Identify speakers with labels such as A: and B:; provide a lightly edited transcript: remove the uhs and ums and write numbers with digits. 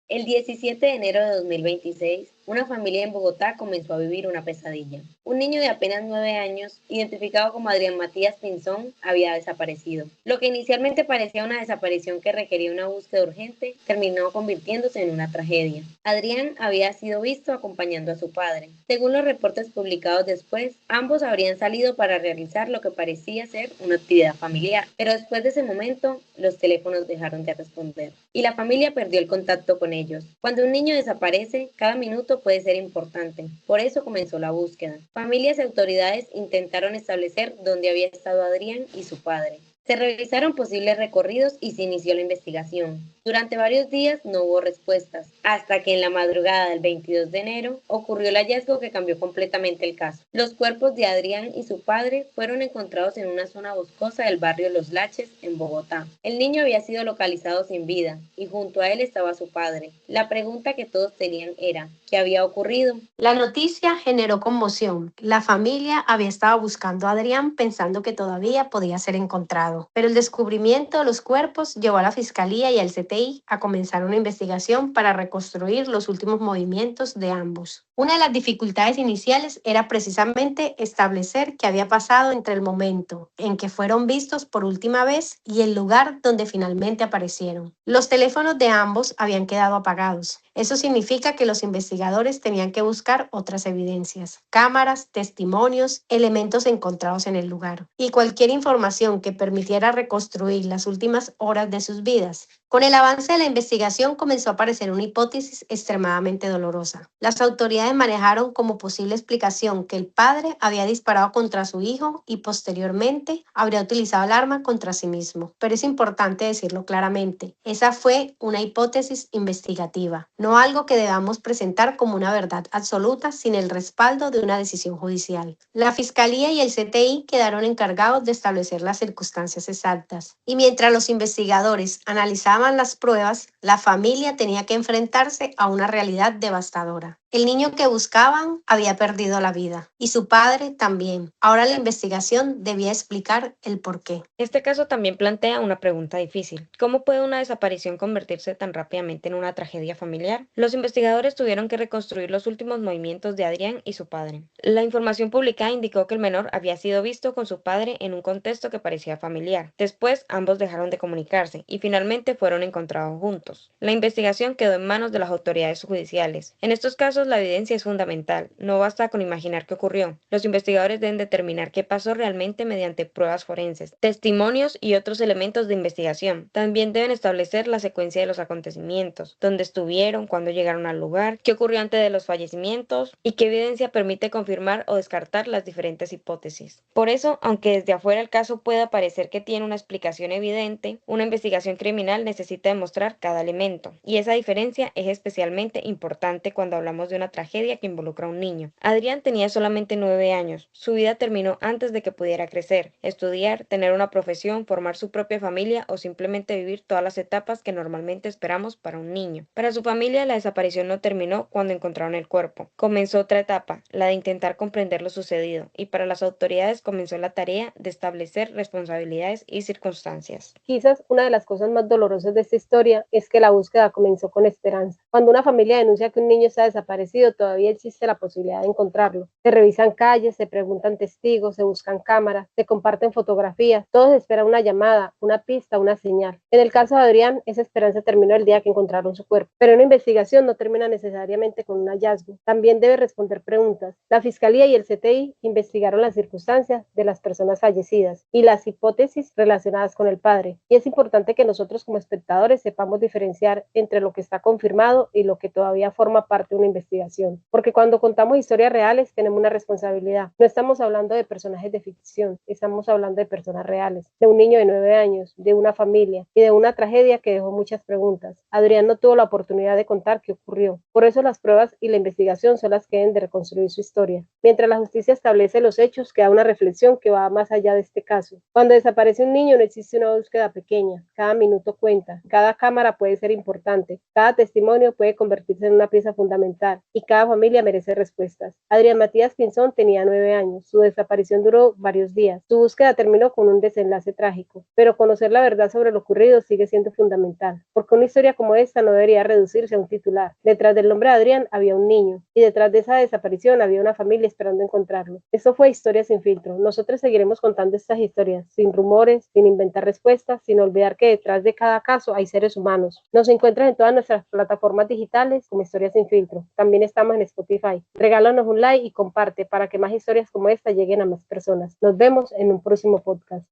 A: El 17 de enero de 2026, una familia en Bogotá comenzó a vivir una pesadilla. Un niño de apenas 9 años, identificado como Adrián Matías Pinzón, había desaparecido. Lo que inicialmente parecía una desaparición que requería una búsqueda urgente, terminó convirtiéndose en una tragedia. Adrián había sido visto acompañando a su padre. Según los reportes publicados después, ambos habrían salido para realizar lo que parecía ser una actividad familiar, pero después de ese momento, los teléfonos dejaron de responder y la familia perdió el contacto con ellos. Cuando un niño desaparece, cada minuto puede ser importante. Por eso comenzó la búsqueda. Familias y autoridades intentaron establecer dónde había estado Adrián y su padre. Se realizaron posibles recorridos y se inició la investigación. Durante varios días no hubo respuestas, hasta que en la madrugada del 22 de enero ocurrió el hallazgo que cambió completamente el caso. Los cuerpos de Adrián y su padre fueron encontrados en una zona boscosa del barrio Los Laches, en Bogotá. El niño había sido localizado sin vida y junto a él estaba su padre. La pregunta que todos tenían era, ¿qué había ocurrido?
B: La noticia generó conmoción. La familia había estado buscando a Adrián pensando que todavía podía ser encontrado, pero el descubrimiento de los cuerpos llevó a la fiscalía y al CTI a comenzar una investigación para reconstruir los últimos movimientos de ambos. Una de las dificultades iniciales era precisamente establecer qué había pasado entre el momento en que fueron vistos por última vez y el lugar donde finalmente aparecieron. Los teléfonos de ambos habían quedado apagados. Eso significa que los investigadores tenían que buscar otras evidencias, cámaras, testimonios, elementos encontrados en el lugar y cualquier información que permitiera reconstruir las últimas horas de sus vidas. Con el avance de la investigación comenzó a aparecer una hipótesis extremadamente dolorosa. Las autoridades manejaron como posible explicación que el padre había disparado contra su hijo y posteriormente habría utilizado el arma contra sí mismo. Pero es importante decirlo claramente, esa fue una hipótesis investigativa, no algo que debamos presentar como una verdad absoluta sin el respaldo de una decisión judicial. La Fiscalía y el CTI quedaron encargados de establecer las circunstancias exactas y mientras los investigadores analizaban las pruebas, la familia tenía que enfrentarse a una realidad devastadora. El niño que buscaban había perdido la vida y su padre también. Ahora la investigación debía explicar el porqué.
C: Este caso también plantea una pregunta difícil. ¿Cómo puede una desaparición convertirse tan rápidamente en una tragedia familiar? Los investigadores tuvieron que reconstruir los últimos movimientos de Adrián y su padre. La información publicada indicó que el menor había sido visto con su padre en un contexto que parecía familiar. Después, ambos dejaron de comunicarse y finalmente fueron encontrados juntos. La investigación quedó en manos de las autoridades judiciales. En estos casos, la evidencia es fundamental. No basta con imaginar qué ocurrió. Los investigadores deben determinar qué pasó realmente mediante pruebas forenses, testimonios y otros elementos de investigación. También deben establecer la secuencia de los acontecimientos, dónde estuvieron, cuándo llegaron al lugar, qué ocurrió antes de los fallecimientos y qué evidencia permite confirmar o descartar las diferentes hipótesis. Por eso, aunque desde afuera el caso pueda parecer que tiene una explicación evidente, una investigación criminal necesita demostrar cada elemento, y esa diferencia es especialmente importante cuando hablamos de una tragedia que involucra a un niño. Adrián tenía solamente 9 años. Su vida terminó antes de que pudiera crecer, estudiar, tener una profesión, formar su propia familia o simplemente vivir todas las etapas que normalmente esperamos para un niño. Para su familia, la desaparición no terminó cuando encontraron el cuerpo. Comenzó otra etapa, la de intentar comprender lo sucedido, y para las autoridades comenzó la tarea de establecer responsabilidades y circunstancias.
D: Quizás una de las cosas más dolorosas de esta historia es que la búsqueda comenzó con esperanza. Cuando una familia denuncia que un niño está desaparecido, todavía existe la posibilidad de encontrarlo. Se revisan calles, se preguntan testigos, se buscan cámaras, se comparten fotografías. Todos esperan una llamada, una pista, una señal. En el caso de Adrián, esa esperanza terminó el día que encontraron su cuerpo. Pero una investigación no termina necesariamente con un hallazgo. También debe responder preguntas. La Fiscalía y el CTI investigaron las circunstancias de las personas fallecidas y las hipótesis relacionadas con el padre. Y es importante que nosotros como espectadores sepamos diferenciar entre lo que está confirmado y lo que todavía forma parte de una investigación. Porque cuando contamos historias reales tenemos una responsabilidad. No estamos hablando de personajes de ficción, estamos hablando de personas reales, de un niño de 9 años, de una familia y de una tragedia que dejó muchas preguntas. Adrián no tuvo la oportunidad de contar qué ocurrió. Por eso las pruebas y la investigación son las que deben de reconstruir su historia. Mientras la justicia establece los hechos, queda una reflexión que va más allá de este caso. Cuando desaparece un niño no existe una búsqueda pequeña. Cada minuto cuenta. Cada cámara puede ser importante. Cada testimonio puede convertirse en una pieza fundamental. Y cada cada familia merece respuestas. Adrián Matías Pinzón tenía 9 años. Su desaparición duró varios días. Su búsqueda terminó con un desenlace trágico, pero conocer la verdad sobre lo ocurrido sigue siendo fundamental, porque una historia como esta no debería reducirse a un titular. Detrás del nombre de Adrián había un niño, y detrás de esa desaparición había una familia esperando encontrarlo. Esto fue Historia sin filtro. Nosotros seguiremos contando estas historias, sin rumores, sin inventar respuestas, sin olvidar que detrás de cada caso hay seres humanos. Nos encuentras en todas nuestras plataformas digitales como Historia sin filtro. También estamos en Spotify. Regálanos un like y comparte para que más historias como esta lleguen a más personas. Nos vemos en un próximo podcast.